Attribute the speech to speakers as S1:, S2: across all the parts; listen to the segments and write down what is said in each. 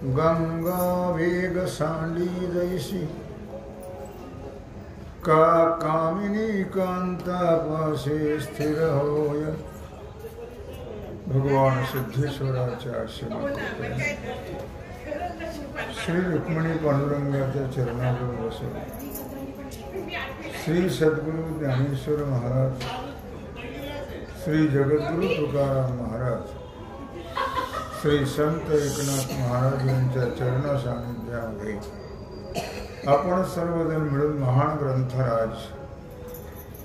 S1: गंगा वेग सांडी जैसी का कामिनी कांता पासे स्थिर होय। भगवान सिद्धेश्वराच्या आश्रमात श्री रुक्मिणी पांडुरंगाच्या चरणावर बसले श्री सद्गुरु ज्ञानेश्वर महाराज, श्री जगद्गुरु तुकाराम महाराज, श्री संत एकनाथ महाराज यांच्या चरण सानिध्यामध्ये आपण सर्वजण मिळून महान ग्रंथराज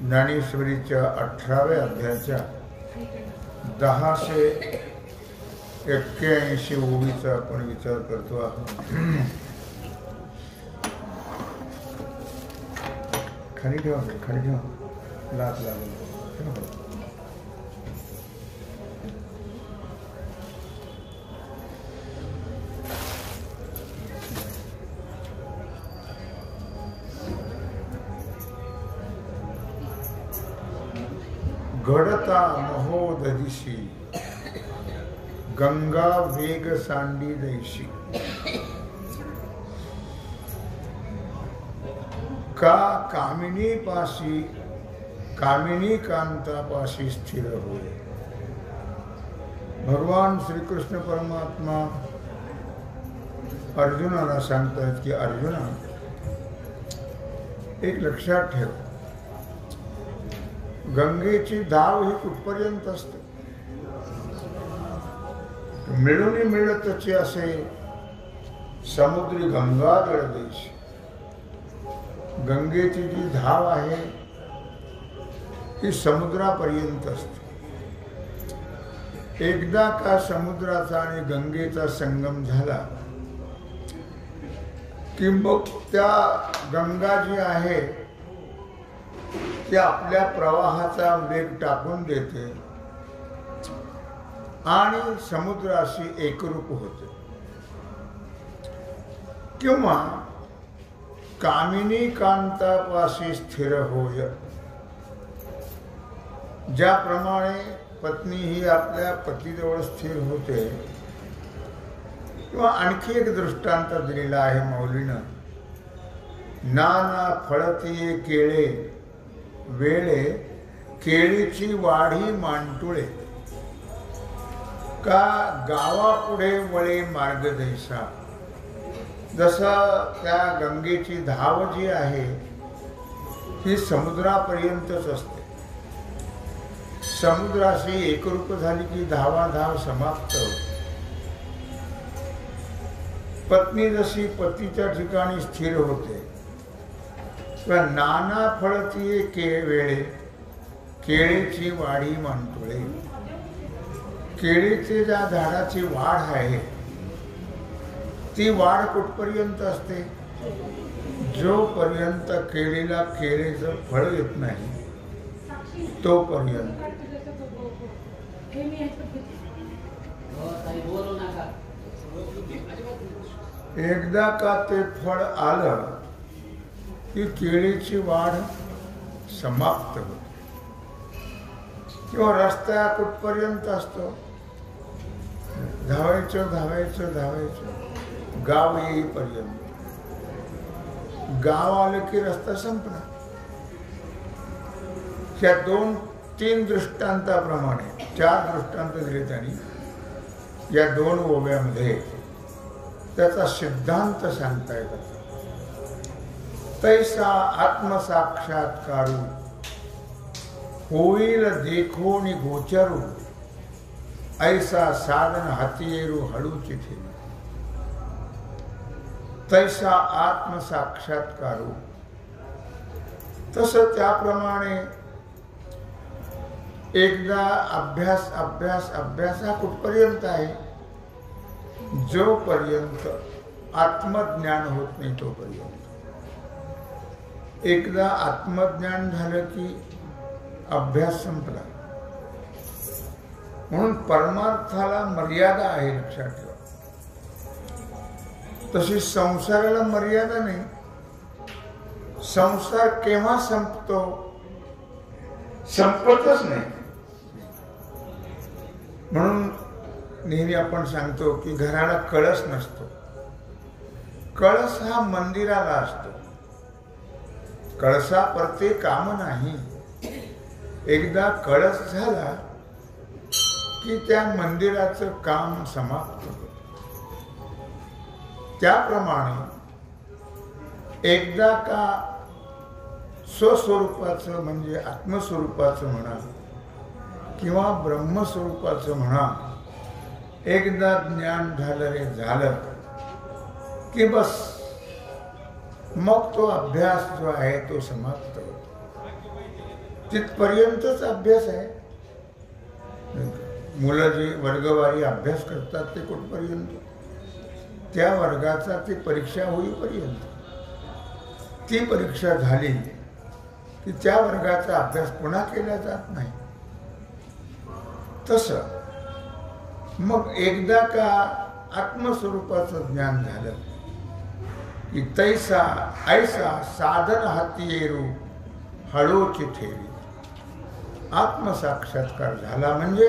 S1: ज्ञानेश्वरीच्या 18व्या अध्यायाच्या 1081 ओवीचा आपण विचार करतो आहोत। खाली ठेवा, खाली ठेवा, लात लागेल। घडता महोदधिशी गंगा वेग सांडी दैशी का कामिनी पाशी कामिनी कांता पाशी स्थिर होय। भगवान श्री कृष्ण परमात्मा अर्जुनाला सांगतात की अर्जुना, एक लक्षात ठेव, गंगेची धाव ही कुठपर्यंत असते? मिळून मिळतच असे समुद्री गंगाधर देश। गंगेची जी धाव आहे ही समुद्रापर्यंत असते। एकदा का समुद्राचा आणि गंगेचा संगम झाला की मग त्या गंगा जी आहे ती आपल्या प्रवाहाचा वेग टाकून देते आणि समुद्राशी एकरूप होते। किंवा कामिनी कांतापाशी स्थिर होय। ज्याप्रमाणे पत्नी ही आपल्या पतीजवळ स्थिर होते, किंवा आणखी एक दृष्टांत दिलेला आहे मौलीनं, नाना फळती केळे वेळे केळीची वाढी मांटुळे, का गावापुढे वळे मार्ग दैसा। जसं त्या गंगेची धाव जी आहे ही समुद्रापर्यंतच असते। समुद्राशी एकरूप झाली की धावाधाव समाप्त होते। पत्नी जशी पतीच्या ठिकाणी स्थिर होते, नाना फळती वेळे केळीची वाढी मांटुळे। केळीचे ज्या झाडाची वाढ आहे ती वाढ कुठपर्यंत असते? जोपर्यंत केळीला केळीचं फळ येत नाही तोपर्यंत। एकदा का ते फळ आलं की केळीची वाढ समाप्त होते। किंवा रस्ता कुठपर्यंत असतो? धावायचं धावायचं धावायचं गाव येईपर्यंत। गाव आलं की रस्ता संपला। ह्या 2-3 दृष्टांताप्रमाणे 4 दृष्टांत दिले त्यांनी या 2 ओव्यामध्ये त्याचा सिद्धांत सांगता येतात। तैसा आत्मसाक्षात्कारू होईल देखोनी गोचरू, ऐसा साधन हातीरू हळूची थे। तैसा आत्मसाक्षात्कारू, तसं त्याप्रमाणे एकदा अभ्यास अभ्यास अभ्यास हा कुठपर्यंत आहे? जोपर्यंत आत्मज्ञान होत नाही तोपर्यंत। एकदा आत्मज्ञान झालं की अभ्यास संपला। म्हणून परमार्थाला मर्यादा आहे, लक्षात ठेवा। तशी संसाराला मर्यादा नाही। संसार केव्हा संपतो? संपतच नाही। म्हणून नेहमी आपण सांगतो की घराला कळस नसतो, कळस हा मंदिराला असतो, कळसा परते काम नाही. एकदा कळस झाला की त्या मंदिराचं काम समाप्त होतं. त्याप्रमाणे एकदा का स्वस्वरूपाचं म्हणजे आत्मस्वरूपाचं म्हणा किंवा ब्रह्मस्वरूपाचं म्हणा, एकदा ज्ञान झालं रे झालं की बस मग तो अभ्यास जो आहे तो समाप्त होतो. तिथपर्यंतच अभ्यास आहे. मुलं जी वर्गवारी अभ्यास करतात ते कुठपर्यंत? त्या वर्गाचा ती परीक्षा होईपर्यंत. ती परीक्षा झाली की त्या वर्गाचा अभ्यास पुन्हा केला जात नाही. तसं मग एकदा का आत्मस्वरूपाचं ज्ञान झालं की तैसा ऐसा साधन हाती येरू हळूची ठेवी. आत्मसाक्षात्कार झाला म्हणजे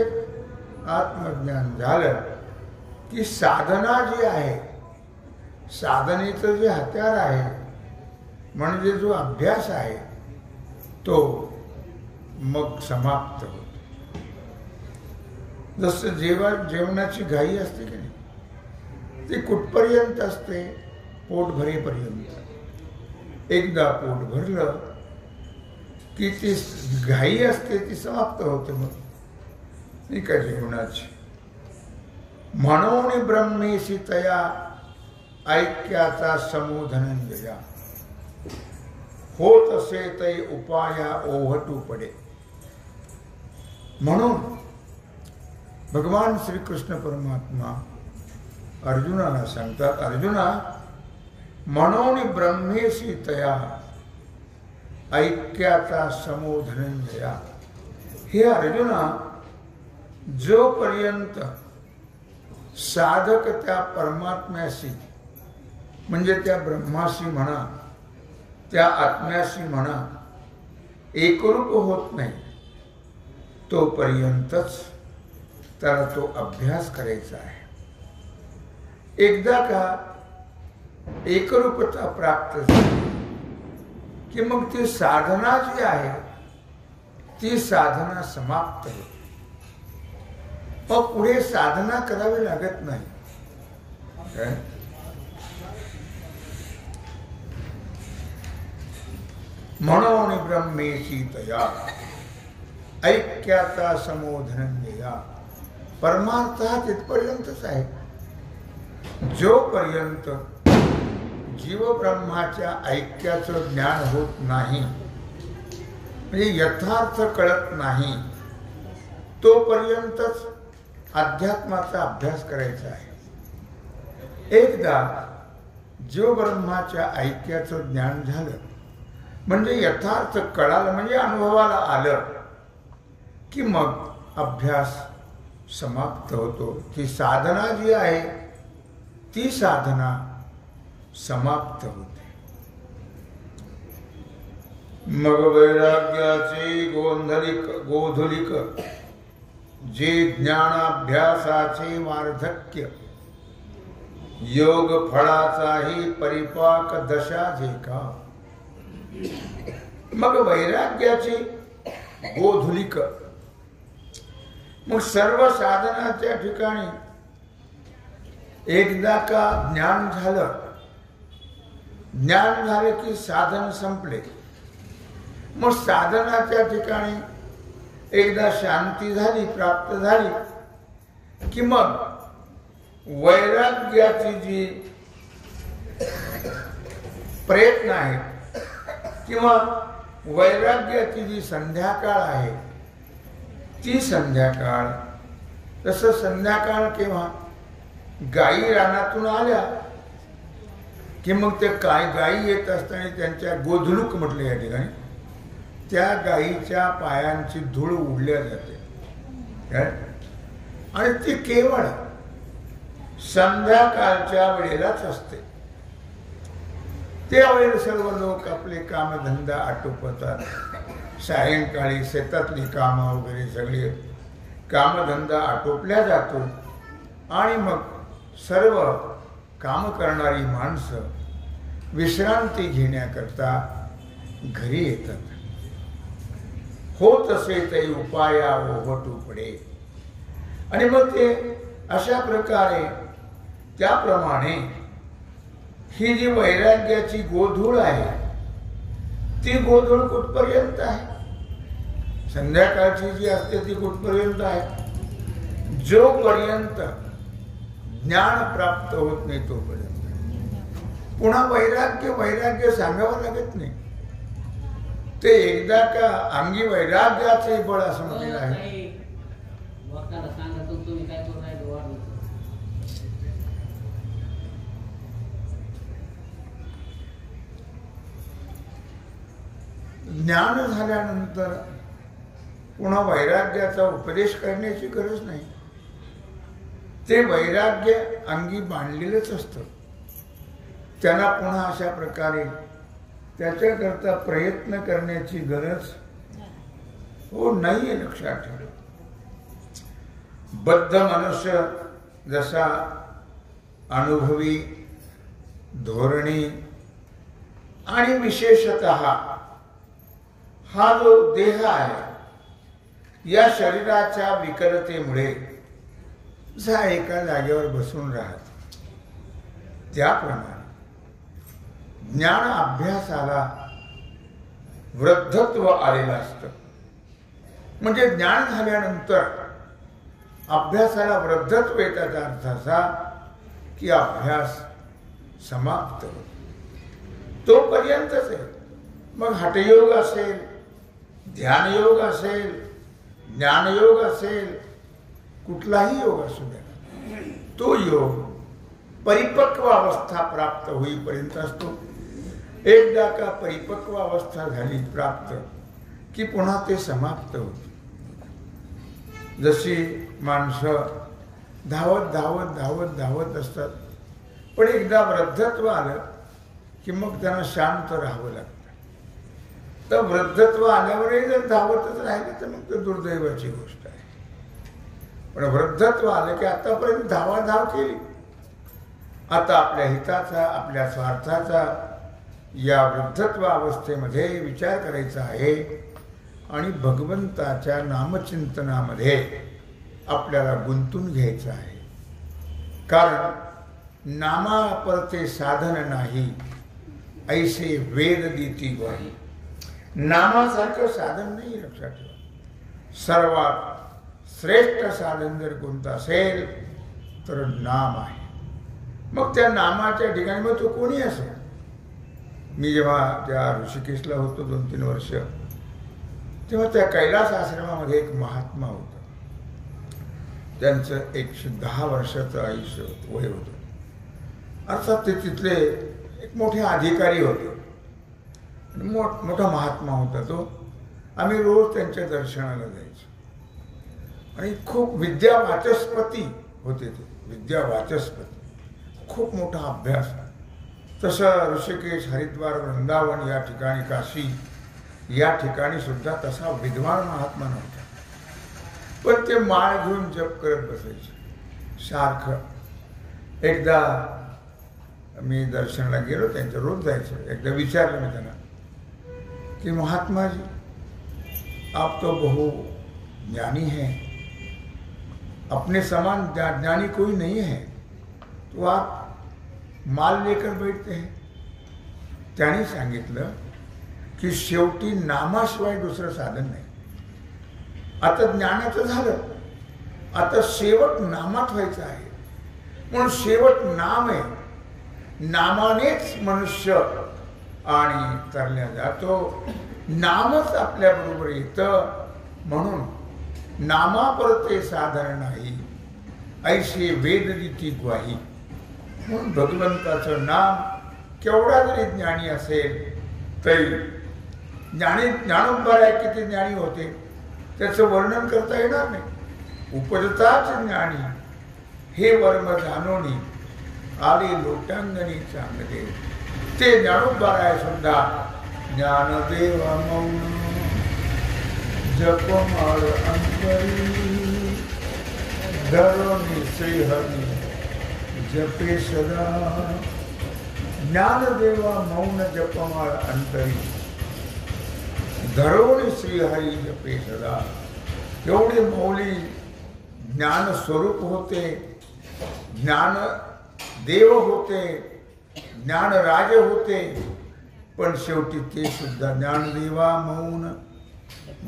S1: आत्मज्ञान झालं की साधना जी आहे, साधनेचं जे हत्यार आहे म्हणजे जो अभ्यास आहे तो मग समाप्त होतो. जसं जेवणाची घाई असते की नाही, ती कुठपर्यंत असते? पोट भरेपर्यंत. एकदा पोट भरलं की ती घाई असते ती समाप्त होते. मग नाही का जेवणाची. म्हणून ब्रह्मेशी तया ऐक्याचा समूह धनंजया. होत असे तै उपाया ओहटू पडे. म्हणून भगवान श्रीकृष्ण परमात्मा अर्जुनाला सांगतात, अर्जुना म्हणून ब्रह्मेशी तया ऐक्याचा समूह धनंजया. हे अर्जुना, जोपर्यंत साधक त्या परमात्म्याशी म्हणजे त्या ब्रह्माशी म्हणा, त्या आत्म्याशी म्हणा एकरूप होत नाही, तोपर्यंतच त्याला तो अभ्यास करायचा आहे. एकदा का एकरूपता प्राप्त झाली की मग ती साधना जी आहे ती साधना समाप्त होते. मग पुढे साधना करावी लागत नाही. म्हणून ब्रह्मेशी तया ऐक्याचा समूह धनंजया. परमार्थ हा तिथपर्यंतच आहे जोपर्यंत जीव ब्रह्माच्या ऐक्याचं ज्ञान होत नाही, म्हणजे यथार्थ कळत नाही, तोपर्यंतच अध्यात्माचा अभ्यास करायचा आहे. एकदा जीव ब्रह्माच्या ऐक्याचं ज्ञान झालं म्हणजे यथार्थ कळालं म्हणजे अनुभवाला आलं की मग अभ्यास समाप्त होतो. ती साधना जी आहे ती साधना समाप्त होते. मग वैराग्याचे गोधुलिक जे ज्ञानाभ्यासाचे वार्धक्य, योग फळाचाही परिपाक दशा जे का. मग वैराग्याचे गोधुलिक, मग सर्व साधनाच्या ठिकाणी एकदा का ज्ञान झालं, ज्ञान झाले की साधन संपले. मग साधनाच्या ठिकाणी एकदा शांती झाली, प्राप्त झाली की मग वैराग्याची जी प्रयत्न आहे किंवा वैराग्याची जी संध्याकाळ आहे ती संध्याकाळ. तसं संध्याकाळ केव्हा? गायी रानातून आल्या की मग ते काय गायी येत असताना त्यांच्या गोधुलूक म्हटले या ठिकाणी, त्या गायीच्या पायांची धूळ उडल्या जाते आणि ती केवळ संध्याकाळच्या वेळेलाच असते. त्यावेळेला सर्व लोक आपले कामधंदा आटोपतात. सायंकाळी शेतातली कामं वगैरे सगळे कामधंदा आटोपल्या जातो आणि मग सर्व काम करणारी माणसं विश्रांती घेण्याकरता घरी येतात. होत असे ते उपाया ओहटू पडे. आणि मग ते अशा प्रकारे त्याप्रमाणे ही जी वैराग्याची गोधूळ आहे ती गोधूळ कुठपर्यंत आहे? संध्याकाळची जी असते ती कुठपर्यंत आहे? जोपर्यंत ज्ञान प्राप्त होत नाही तोपर्यंत. पुन्हा वैराग्य सांगावं लागत नाही. ते एकदा का अंगी वैराग्याचे बळ असं म्हटलेलं आहे. ज्ञान झाल्यानंतर पुन्हा वैराग्याचा उपदेश करण्याची गरज नाही. ते वैराग्य अंगी बांधलेलंच असतं. त्यांना पुन्हा अशा प्रकारे त्याच्याकरता प्रयत्न करण्याची गरज नाहीये. लक्षात ठेवा. बद्ध मनुष्य जसा अनुभवी, धोरणी आणि विशेषतः हा जो देह आहे या शरीराच्या विकलतेमुळे जसा एका जागेवर बसून राहत, त्याप्रमाणे ज्ञान अभ्यासाला वृद्धत्व आलेलं असतं. म्हणजे ज्ञान झाल्यानंतर अभ्यासाला वृद्धत्व येण्याचा अर्थ असा की अभ्यास समाप्त होतो. तोपर्यंतच आहे. मग हठयोग असेल, ध्यानयोग असेल, ज्ञानयोग असेल, कुठलाही योग असू द्या, तो योग परिपक्व अवस्था प्राप्त होईपर्यंत असतो. एकदा का परिपक्व अवस्था झाली प्राप्त की पुन्हा ते समाप्त होते. जशी माणसं धावत धावत धावत धावत असतात, पण एकदा वृद्धत्व आलं की मग त्यांना शांत राहावं लागतं. तर वृद्धत्व आल्यावरही जर धावतच राहिले तर मग ते दुर्दैवाची गोष्ट आहे. पण वृद्धत्व आलं की आतापर्यंत धावाधाव केली, आता आपल्या हिताचा, आपल्या स्वार्थाचा या वृद्धत्व अवस्थेमध्ये विचार करायचा आहे आणि भगवंताच्या नामचिंतनामध्ये आपल्याला गुंतून घ्यायचं आहे. कारण नामापरते साधन नाही, ऐसे वेद देती ग्वाही. नामासारखं साधन नाही. लक्षात ठेवा. सर्वात श्रेष्ठ साधन जर कोणतं असेल तर नाम आहे. मग त्या नामाच्या ठिकाणी मग तो कोणी असेल. मी जेव्हा त्या ऋषिकेशला होतो 2-3 वर्ष, तेव्हा त्या कैलास आश्रमामध्ये एक महात्मा होता. त्यांचं 110 वर्षाचं आयुष्य वय होतं. अर्थात ते तिथले एक मोठे अधिकारी होते. मोठा महात्मा होता तो. आम्ही रोज त्यांच्या दर्शनाला जायचो आणि खूप विद्यावाचस्पती होते ते. विद्यावाचस्पती, खूप मोठा अभ्यास. तसं ऋषिकेश, हरिद्वार, वृंदावन या ठिकाणी, काशी या ठिकाणी सुद्धा तसा विद्वान महात्मा नव्हता. पण ते माळ घेऊन जप करत बसायचे सारखं. एकदा मी दर्शनाला गेलो, त्यांच्या रोज जायचं. एकदा विचारलं मी त्यांना कि महात्मा जी, आप तो बहु ज्ञानी हैं, अपने समान ज्ञानी कोई नहीं है, तो आप माल लेकर बैठते हैं. त्यांनी सांगितलं की शेवटी नामाशिवाय दुसरं साधन नाही. आता ज्ञानाचं झालं, आता शेवट नामात व्हायचं आहे. म्हणून शेवट नाम आहे. नामानेच मनुष्य आणि तरल्या जातो. नामच आपल्या बरोबर येतं. म्हणून नामापरते साधन नाही, ऐशी वेदनीती ग्वाही. म्हणून भगवंताचं नाम केवढा जरी ज्ञानी असेल तरी ज्ञानोबराय किती ज्ञानी होते त्याचं वर्णन करता येणार नाही. उपजताच ज्ञानी हे वर्म जाणोनी आले लोटांगणी चांगले. ते ज्ञानोबराय सुद्धा ज्ञानदेव मौन जपमाळ अंतरी धरोनी श्रीहरी जपे सदा. ज्ञानदेवा मौन जपमाळ अंतरी धरोणी श्रीहरी जपे सदा. एवढे मौली ज्ञान स्वरूप होते, ज्ञान देव होते, ज्ञान राजे होते, पण शेवटी ते सुद्धा ज्ञानदेवा मौन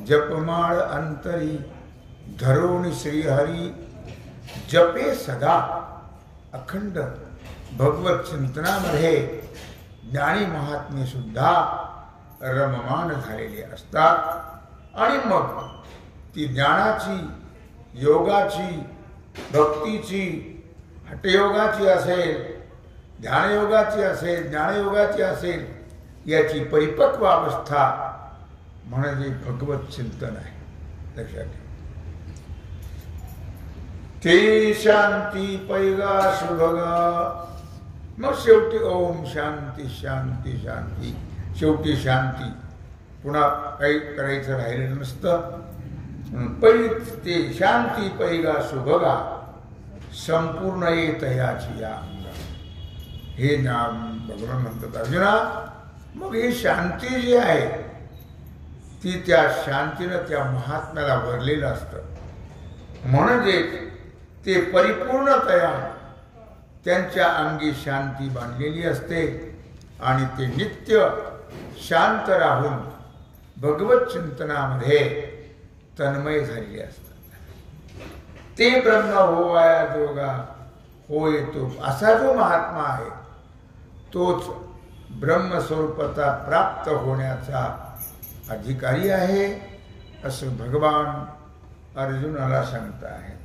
S1: जपमाळ अंतरी धरोणी श्रीहरी जपे सदा. अखंड भगवत चिंतनामध्ये ज्ञानी महात्मे सुद्धा रममान झालेले असतात आणि मग ती ज्ञानाची, योगाची, भक्तीची, हठयोगाची असेल, ध्यानयोगाची असेल, ज्ञानयोगाची असेल, याची परिपक्व अवस्था म्हणजे भगवत चिंतन आहे. लक्षात ठेवा. ते शांती पैगा सुभगा. मग शेवटी ओम शांती शांती शांती. शेवटी शांती. पुन्हा काही करायचं राहिलेलं नसतं. ते शांती पैगा सुभगा संपूर्ण येत याची या. हे नाम भगवान म्हणतात अर्जुना. मग ही शांती जी आहे ती त्या शांतीनं त्या महात्म्याला भरलेलं असतं. म्हणजे ते परिपूर्णतया त्यांच्या अंगी शांती बांधलेली असते आणि ते नित्य शांत राहून भगवत चिंतनामध्ये तन्मय झालेले असतात. ते ब्रह्म होवाया जोगा होय तो. असा जो महात्मा आहे तोच ब्रह्मस्वरूपता प्राप्त होण्याचा अधिकारी आहे असं भगवान अर्जुनाला सांगत आहे.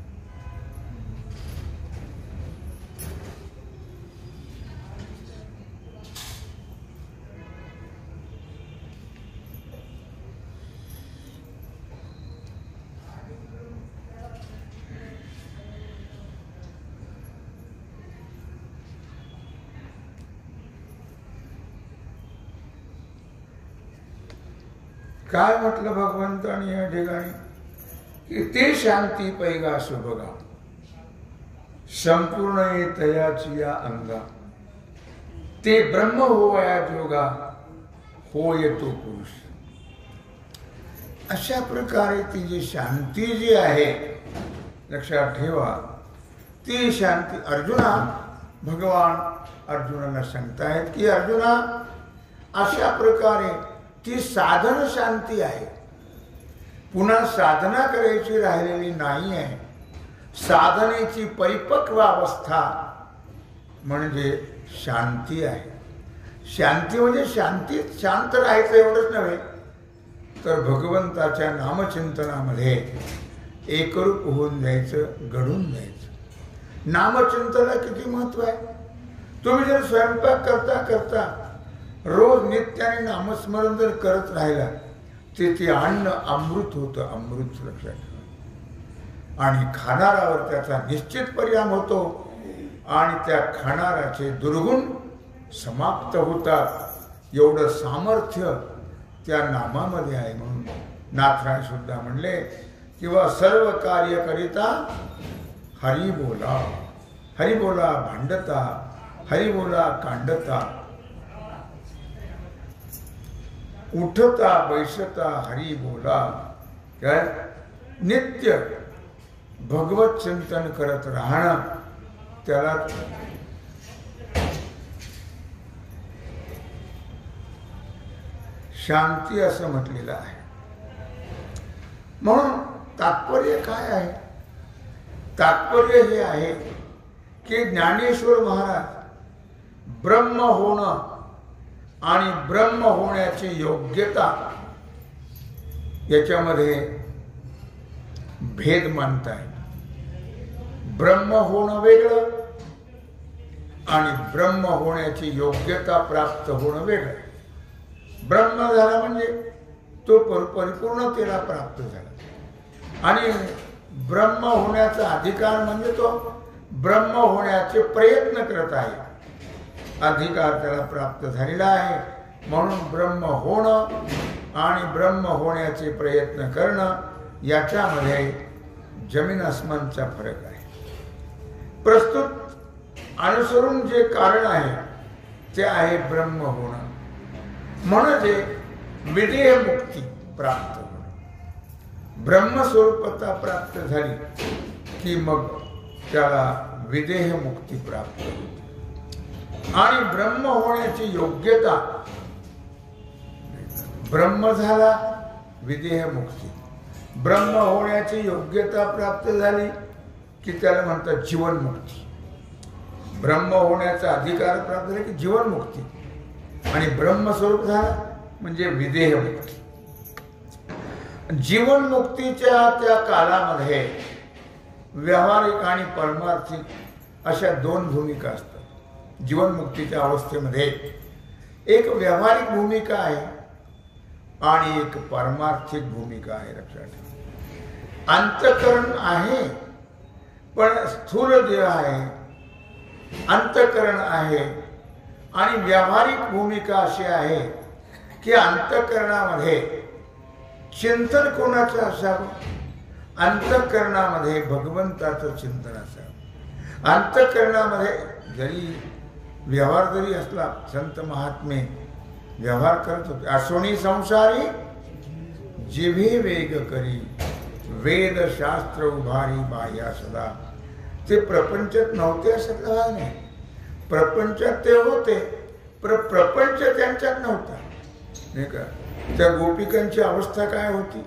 S1: काय म्हटलं भगवंतानी या ठिकाणी की ते शांती पैगा सुभगा संपूर्ण येतयाची या अंगा. ते ब्रह्म होवया जोगा होय तो पुरुष. अशा प्रकारे ती जी शांती जी आहे लक्षात ठेवा. ती शांती अर्जुना भगवान अर्जुनाला सांगतायत की अर्जुना अशा प्रकारे ती साधन शांती आहे. पुन्हा साधना करायची राहिलेली नाही आहे. साधनेची परिपक्व अवस्था म्हणजे शांती आहे. शांती म्हणजे शांतीत शांत राहायचं एवढंच नव्हे तर भगवंताच्या नामचिंतनामध्ये एकरूप होऊन जायचं, घडून जायचं. नामचिंतनाला किती महत्व आहे. तुम्ही जर स्वयंपाक करता करता रोज नित्याने नामस्मरण जर करत राहिला ते अन्न अमृत होतं. अमृत लक्षात ठेवा. आणि खाणाऱ्यावर त्याचा निश्चित परिणाम होतो आणि त्या खाणाऱ्याचे दुर्गुण समाप्त होतात. एवढं सामर्थ्य त्या नामामध्ये आहे. म्हणून नाथराय सुद्धा म्हणले किंवा सर्व कार्य करिता हरी बोला. हरी बोला भांडता, हरी बोला कांडता, उठता बैसता हरी बोला. काय नित्य भगवत चिंतन करत राहणं त्याला शांती असं म्हटलेलं आहे. म्हणून तात्पर्य काय आहे. तात्पर्य हे आहे की ज्ञानेश्वर महाराज ब्रह्म होणं आणि ब्रह्म होण्याची योग्यता याच्यामध्ये भेद मानताय. ब्रह्म होणं वेगळं आणि ब्रह्म होण्याची योग्यता प्राप्त होणं वेगळं. ब्रह्म झाला म्हणजे तो परिपूर्णतेला प्राप्त झाला आणि ब्रह्म होण्याचा अधिकार म्हणजे तो ब्रह्म होण्याचे प्रयत्न करत आहे. अधिकार त्याला प्राप्त झालेला आहे. म्हणून ब्रह्म होणं आणि ब्रह्म होण्याचे प्रयत्न करणं याच्यामध्ये जमीन आसमानचा फरक आहे. प्रस्तुत अनुसरून जे कारण आहे ते आहे ब्रह्म होणं, म्हणजे विदेह मुक्ती प्राप्त होणं. ब्रह्मस्वरूपता प्राप्त झाली की मग त्याला विदेह मुक्ती प्राप्त होते. आणि ब्रह्म होण्याची योग्यता, ब्रह्म झाला विदेह मुक्ती, ब्रह्म होण्याची योग्यता प्राप्त झाली की त्याला म्हणतात जीवनमुक्ती. ब्रह्म होण्याचा अधिकार प्राप्त झाला की जीवनमुक्ती, आणि ब्रह्मस्वरूप झाला म्हणजे विदेह मुक्ती. जीवनमुक्तीच्या त्या कालामध्ये व्यावहारिक आणि परमार्थिक अशा दोन भूमिका असतात. जीवनमुक्तीच्या अवस्थेमध्ये एक व्यावहारिक भूमिका आहे आणि एक परमार्थिक भूमिका आहे. लक्षात ठेवा, अंतःकरण आहे पण स्थूल देह आहे, अंतःकरण आहे. आणि व्यावहारिक भूमिका अशी आहे की अंतःकरणामध्ये चिंतन कोणाचं असावं, अंतःकरणामध्ये भगवंताचं चिंतन असावं. अंतःकरणामध्ये जरी व्यवहार जरी असला, संत महात्मे व्यवहार करत होते. असोनी संसारी जिव्हे वेग करी, वेद शास्त्र उभारी बाह्या सदा. ते प्रपंचात नव्हते असं काय नाही, प्रपंचात ते होते, प्रपंच त्यांच्यात नव्हता. नाही का? त्या गोपिकांची अवस्था काय होती?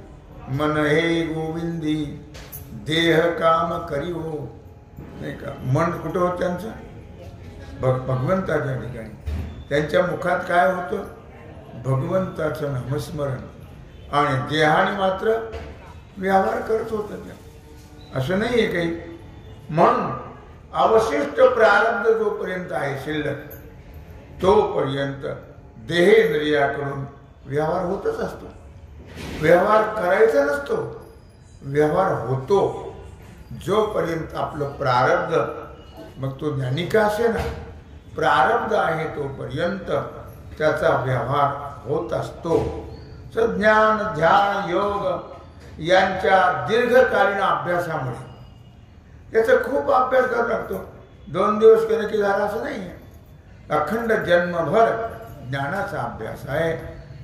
S1: मन हे गोविंदी देह काम करी हो. नाही का? मन कुठं होतं त्यांचं? भगवंताच्या ठिकाणी. त्यांच्या मुखात काय होतं? भगवंताचं नामस्मरण, आणि देहाने मात्र व्यवहार करत होत त्या. असं नाही आहे काही. म्हणून अवशिष्ट प्रारब्ध जोपर्यंत आहे शिल्लक, तोपर्यंत देहेंद्रियाकडून व्यवहार होतच असतो. व्यवहार करायचा नसतो, व्यवहार होतो. जोपर्यंत आपलं प्रारब्ध, मग तो ज्ञानी का असे ना, प्रारब्ध आहे तोपर्यंत त्याचा व्यवहार होत असतो. तर ज्ञान, ध्यान, योग यांच्या दीर्घकालीन अभ्यासामुळे, याचा खूप अभ्यास करावा लागतो. 2 दिवस केलं की झाला असं नाही. अखंड जन्मभर ज्ञानाचा अभ्यास आहे.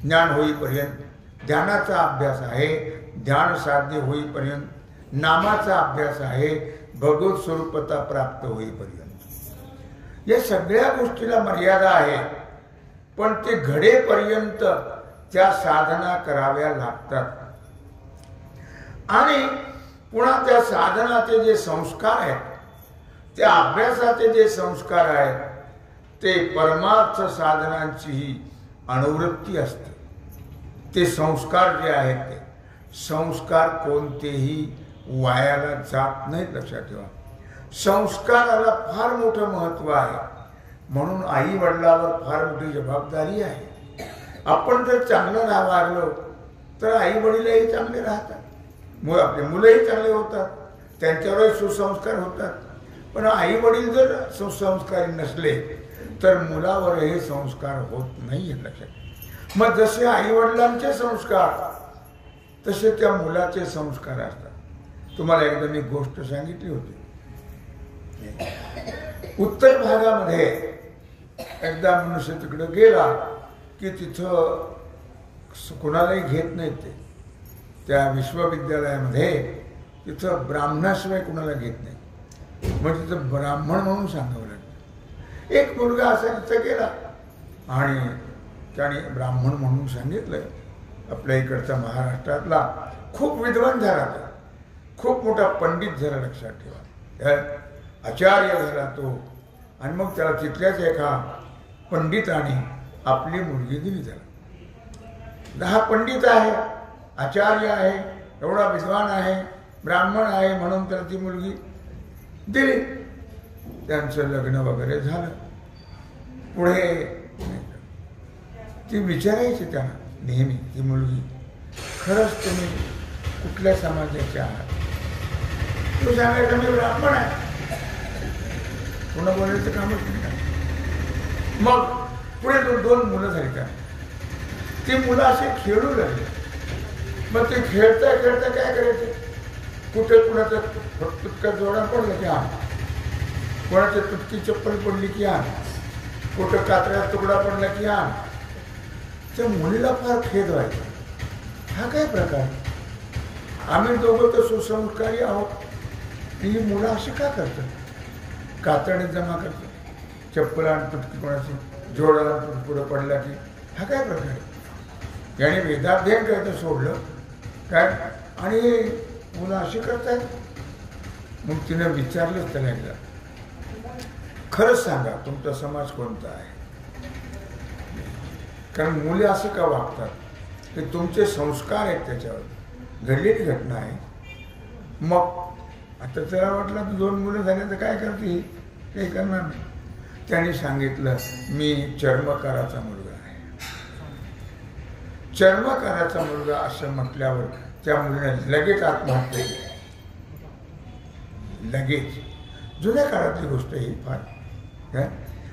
S1: ज्ञान होईपर्यंत ध्यानाचा अभ्यास आहे. ध्यान साध्य होईपर्यंत नामाचा अभ्यास आहे. भगवत स्वरूपता प्राप्त होईपर्यंत या सगळ्या गोष्टीला मर्यादा आहे. पण ते घडेपर्यंत त्या साधना कराव्या लागतात. आणि पुन्हा त्या साधनाचे जे संस्कार आहेत, त्या अभ्यासाचे जे संस्कार आहेत, ते परमार्थ साधनांचीही अनुवृत्ती असते. ते संस्कार जे आहेत, ते संस्कार कोणतेही वायाला जात नाहीत. लक्षात ठेवा, संस्काराला फार मोठं महत्त्व आहे. म्हणून आई वडिलांवर फार मोठी जबाबदारी आहे. आपण जर चांगलं वागलो तर आई वडीलही चांगले राहतात, आपले मुलंही चांगले होतात, त्यांच्यावरही सुसंस्कार होतात. पण आई वडील जर सुसंस्कारी नसले तर मुलावर हे संस्कार होत नाही. लक्षात. मग जसे आई वडिलांचे संस्कार तसे त्या मुलाचे संस्कार असतात. तुम्हाला एकदा मी गोष्ट सांगितली होती. उत्तर भागामध्ये एकदा मनुष्य तिकडे गेला की तिथं कुणालाही घेत नाहीत. ते त्या विश्वविद्यालयामध्ये तिथं ब्राह्मणाशिवाय कुणाला घेत नाही. मग तिथं ब्राह्मण म्हणून सांगावं लागतं. एक मुलगा असा तिथं गेला आणि त्याने ब्राह्मण म्हणून सांगितलं. आपल्या इकडचा महाराष्ट्रातला खूप विद्वान झाला, खूप मोठा पंडित झाला. लक्षात ठेवा, आचार्य झाला तो. आणि मग त्याला तिथल्याच एका पंडिताने आपली मुलगी दिली. त्याला 10 पंडित आहे, आचार्य आहे, एवढा विद्वान आहे, ब्राह्मण आहे, म्हणून त्याला ती मुलगी दिली. त्यांचं लग्न वगैरे झालं. पुढे ती विचारायची त्यांना नेहमी, ती मुलगी, खरंच तुम्ही कुठल्या समाजाचे आहात? तू सांगायचं मी ब्राह्मण आहे. पुन्हा बोलायचं कामच नाही. मग पुढे 2 मुलं झाली. त्या ती मुलं असे खेळू लागली. मग ते खेळता खेळता काय करायचे, कुठे कुणाचा तुटका जोडा पडला की आण, कोणाची तुटकी चप्पल पडली की आण, कुठं कातऱ्यात तुकडा पडला की आण. त्या मुलीला फार खेद व्हायचा. हा काय प्रकार? आम्ही दोघं तर सुसंस्कारी आहोत, ही मुलं अशी का करतात? कातडीत जमा करतात, चप्पल आणि तुटकी कोणाची जोडाला पुढं पडला की हा काय प्रकार? याने वेदाध्ययन करायचं सोडलं काय आणि मुलं अशी करतायत. मग तिनं विचारलंच त्याला एकदा, खरंच सांगा तुमचा समाज कोणता आहे? कारण मुले असं का वागतात? ते तुमचे संस्कार आहेत, त्याच्यावर घडलेली घटना आहे. मग आता त्याला वाटलं तर 2 मुलं झाले तर काय करते, काही करणार नाही. त्याने सांगितलं मी चर्मकाराचा मुलगा आहे. चर्मकाराचा मुलगा असं म्हटल्यावर त्या मुलीने लगेच आत्महत्या केली. लगेच. जुन्या काळातली गोष्ट ही फार.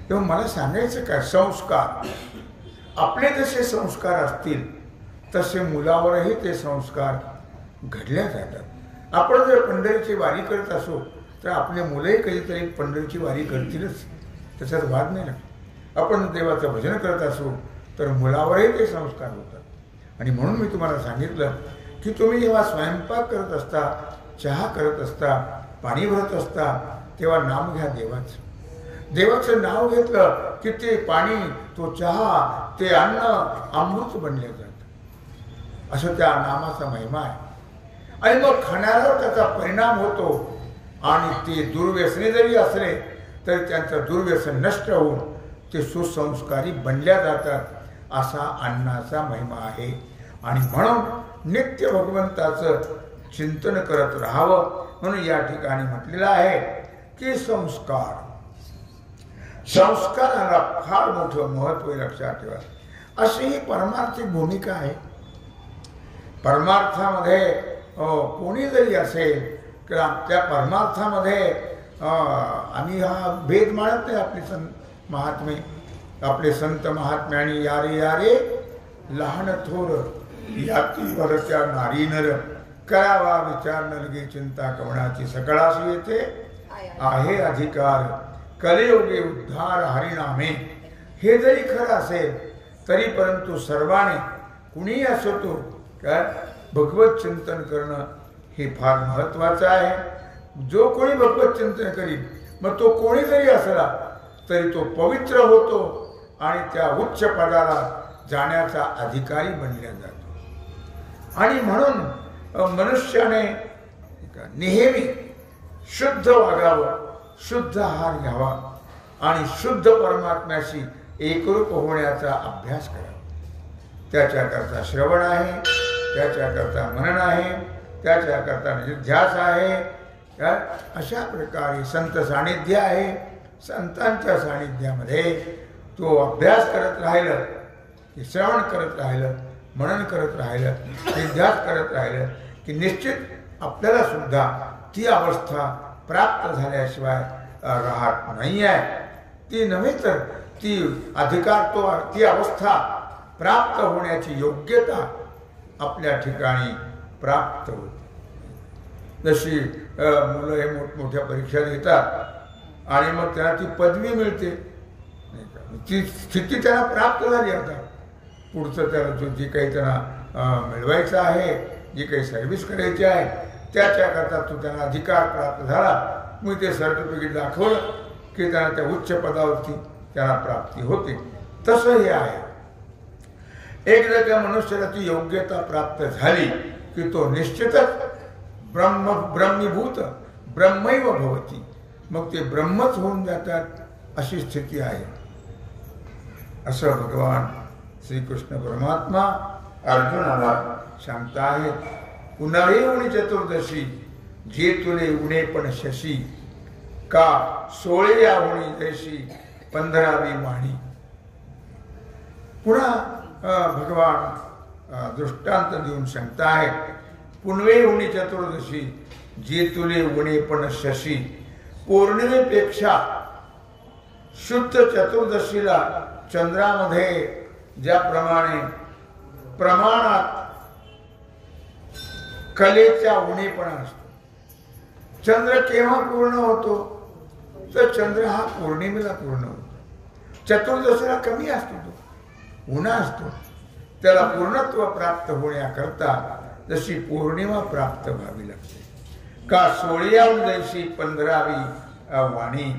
S1: तेव्हा मला सांगायचं काय, संस्कार आपले जसे संस्कार असतील तसे मुलावरही ते संस्कार घडल्या जातात. आपण जर पंढरीची वारी करत असो तर आपले मुलंही कधीतरी पंढरीची वारी करतीलच, त्याच्यात वाद नाही ना. आपण देवाचं भजन करत असो तर मुलावरही ते संस्कार होतात. आणि म्हणून मी तुम्हाला सांगितलं की तुम्ही जेव्हा स्वयंपाक करत असता, चहा करत असता, पाणी भरत असता, तेव्हा नाम घ्या देवाचं. देवाचं नाव घेतलं की ते पाणी, तो चहा, ते अन्न अमृत बनले जातं. असं त्या नामाचा महिमा आहे. आणि मग खाण्यावर त्याचा परिणाम होतो. आणि ते दुर्व्यसनी जरी असले तरी त्यांचं दुर्व्यसन नष्ट होऊन ते सुसंस्कारी बनल्या जातात. असा अन्नाचा महिमा आहे. आणि म्हणून नित्य भगवंताचं चिंतन करत राहावं. म्हणून या ठिकाणी म्हटलेलं आहे की संस्काराला फार मोठं महत्त्व लक्षात ठेवा. अशी ही परमार्थिक भूमिका आहे. परमार्थामध्ये कोणी जरी असेल किंवा त्या परमार्थामध्ये आम्ही हा भेद मानत नाही. आपले संत महात्मे, आपले संत महात्मे आणि यारे यारे लहान थोर याती भरत्या नारी नर करावा विचार न लगे चिंता कवणाची सकळाशी येते आहे अधिकार कलियुगे उद्धार हरिनामे. हे जरी खरं असेल तरी परंतु सर्वांनी कुणीही असो तो काय भगवत चिंतन करणं हे फार महत्त्वाचं आहे. जो कोणी भगवत चिंतन करील मग तो कोणी जरी असला तरी तो पवित्र होतो आणि त्या उच्च पदाला जाण्याचा अधिकारी बनला जातो. आणि म्हणून मनुष्याने नेहमी शुद्ध वागावं, शुद्ध आहार घ्यावा आणि शुद्ध परमात्म्याशी एकरूप होण्याचा अभ्यास करावा. त्याच्याकरता श्रवण आहे, त्याच्याकरता मनन आहे, त्याच्याकरता निध्यास आहे. अशा प्रकारे संत सानिध्य आहे. संतांच्या सानिध्यामध्ये तो अभ्यास करत राहिलं की श्रवण करत राहिलं, मनन करत राहिलं, निध्यास करत राहिलं की निश्चित आपल्याला सुद्धा ती अवस्था प्राप्त झाल्याशिवाय राहत नाही आहे. ती नव्हे तर ती अधिकार तो ती अवस्था प्राप्त होण्याची योग्यता आपल्या ठिकाणी प्राप्त होते. जशी मुलं हे मोठमोठ्या परीक्षा देतात आणि मग त्यांना ती पदवी मिळते, ती स्थिती त्यांना प्राप्त झाली. आता पुढचं त्याला जे काही त्यांना मिळवायचं आहे, जी काही सर्व्हिस करायची आहे, त्याच्याकरता तो त्यांना अधिकार प्राप्त झाला. मग ते सर्टिफिकेट दाखवलं की त्यांना त्या उच्च पदावरती त्यांना प्राप्ती होते. तसं हे आहे. एकदा त्या मनुष्याला ती योग्यता प्राप्त झाली की तो निश्चितच ब्रह्मीभूत ब्रह्मैव भवती. मग ते ब्रह्मच होऊन जातात, अशी स्थिती आहे. असं भगवान श्रीकृष्ण परमात्मा अर्जुनाला सांगता आहेत. उन्हाळी उणी चतुर्दशी जे तुले उणे पण शशी का 16 उणी जैशी 15वी वाणी. पुन्हा भगवान दृष्टांत देऊन सांगता आहेत. पुनवे उणी चतुर्दशी जे तुले उणे पण शशी. पौर्णिमेपेक्षा शुद्ध चतुर्दशीला चंद्रामध्ये ज्याप्रमाणे प्रमाणात कलेचा उणेपणा असतो. चंद्र केव्हा पूर्ण होतो तर चंद्र हा पौर्णिमेला पूर्ण होतो. चतुर्दशीला कमी असतो, तो उन्हा असतो. त्याला पूर्णत्व प्राप्त होण्याकरता जशी पौर्णिमा प्राप्त व्हावी लागते. का 16व्या दिवशी 15वी वाणी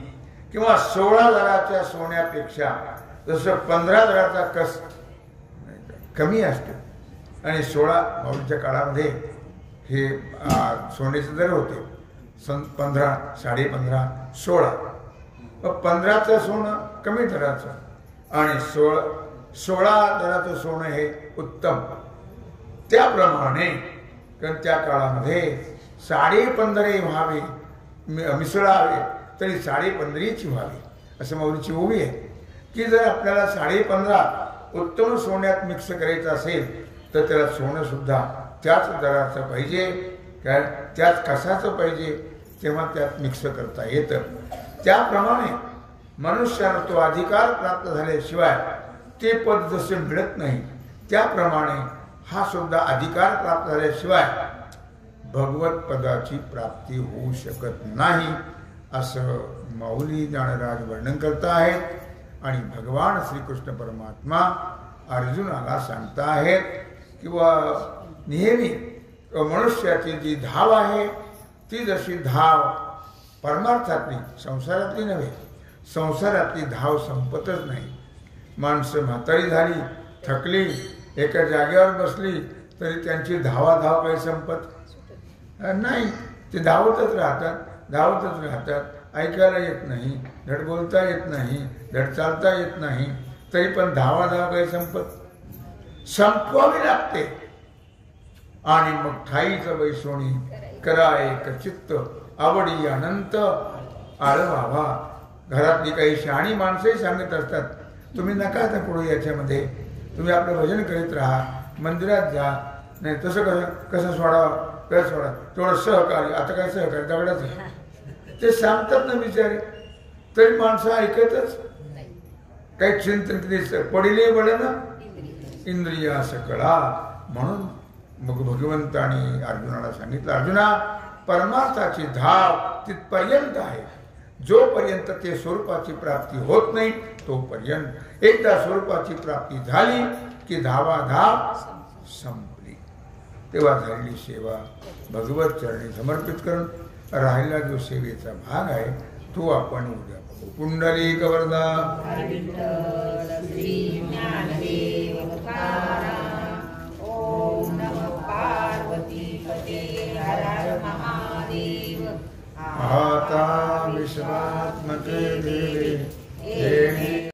S1: किंवा 16,000च्या सोन्यापेक्षा जसं 15,000चा कस कमी असतो. आणि 16 माऊलीच्या काळामध्ये हे सोन्याचे दर होते 15, 15.5, 16. 15चं सोनं कमी दराचं आणि 16 दराचं सोनं हे उत्तम. त्याप्रमाणे कारण त्या काळामध्ये 15.5 व्हावे, मिसळावे तरी 15.5ची व्हावी असं माऊलीची ओवी आहे. की जर आपल्याला 15.5 उत्तम सोन्यात मिक्स करायचं असेल तर त्याला सोनं सुद्धा त्याच दराचं पाहिजे, काय त्याच कसाचं पाहिजे, तेव्हा त्यात मिक्स करता येतं. त्याप्रमाणे मनुष्याला तो अधिकार प्राप्त झाल्याशिवाय ते पद जसे मिळत नाही, त्याप्रमाणे हा सुद्धा अधिकार प्राप्त झाल्याशिवाय भगवत पदाची प्राप्ती होऊ शकत नाही असं माऊली ज्ञानराज वर्णन करत आहेत. आणि भगवान श्रीकृष्ण परमात्मा अर्जुनाला सांगता आहेत किंवा नेहमी मनुष्याची जी धाव आहे ती जशी धाव परमार्थातली, संसारातली नव्हे, संसारातली धाव संपतच नाही. माणसं म्हातारी झाली, थकली, एका जागेवर बसली तरी त्यांची धावाधाव काही संपत नाही. ते धावतच राहतात. ऐकायला येत नाही, धड बोलता येत नाही, धड चालता येत नाही, तरी पण धावाधाव काही संपवावी लागते. आणि मग ठाईचं वैसोणी करा एक चित्त आवडी अनंत आळवावा. घरातली काही शहाणी माणसंही सांगत असतात, तुम्ही नका आता पुढे याच्यामध्ये, तुम्ही आपलं भजन करीत राहा, मंदिरात जा. नाही तसं कसं सोडावं, कसं सोडा, थोडं सहकार्य. आता काय सहकार्य, दगडाच ते सांगतात ना बिचारे, तरी माणसं ऐकतच काही. चिंतन किती पडिले बळ ना इंद्रिया सकळा. म्हणून मग भगवंतानी अर्जुनाला सांगितलं, अर्जुना परमार्थाची धाव तिथपर्यंत आहे. जोपर्यंत ते स्वरूपाची प्राप्ती होत नाही तोपर्यंत. एकदा स्वरूपाची प्राप्ती झाली की धावाधाव संपली. तेव्हा झालेली सेवा भगवत चरणी समर्पित करून राहिला जो सेवेचा भाग आहे तो आपण उद्या बघू. पुंडलिक वरदा.
S2: ओम नमः पार्वती पते हर हर महादेव.
S1: आता विश्वात्मके देवे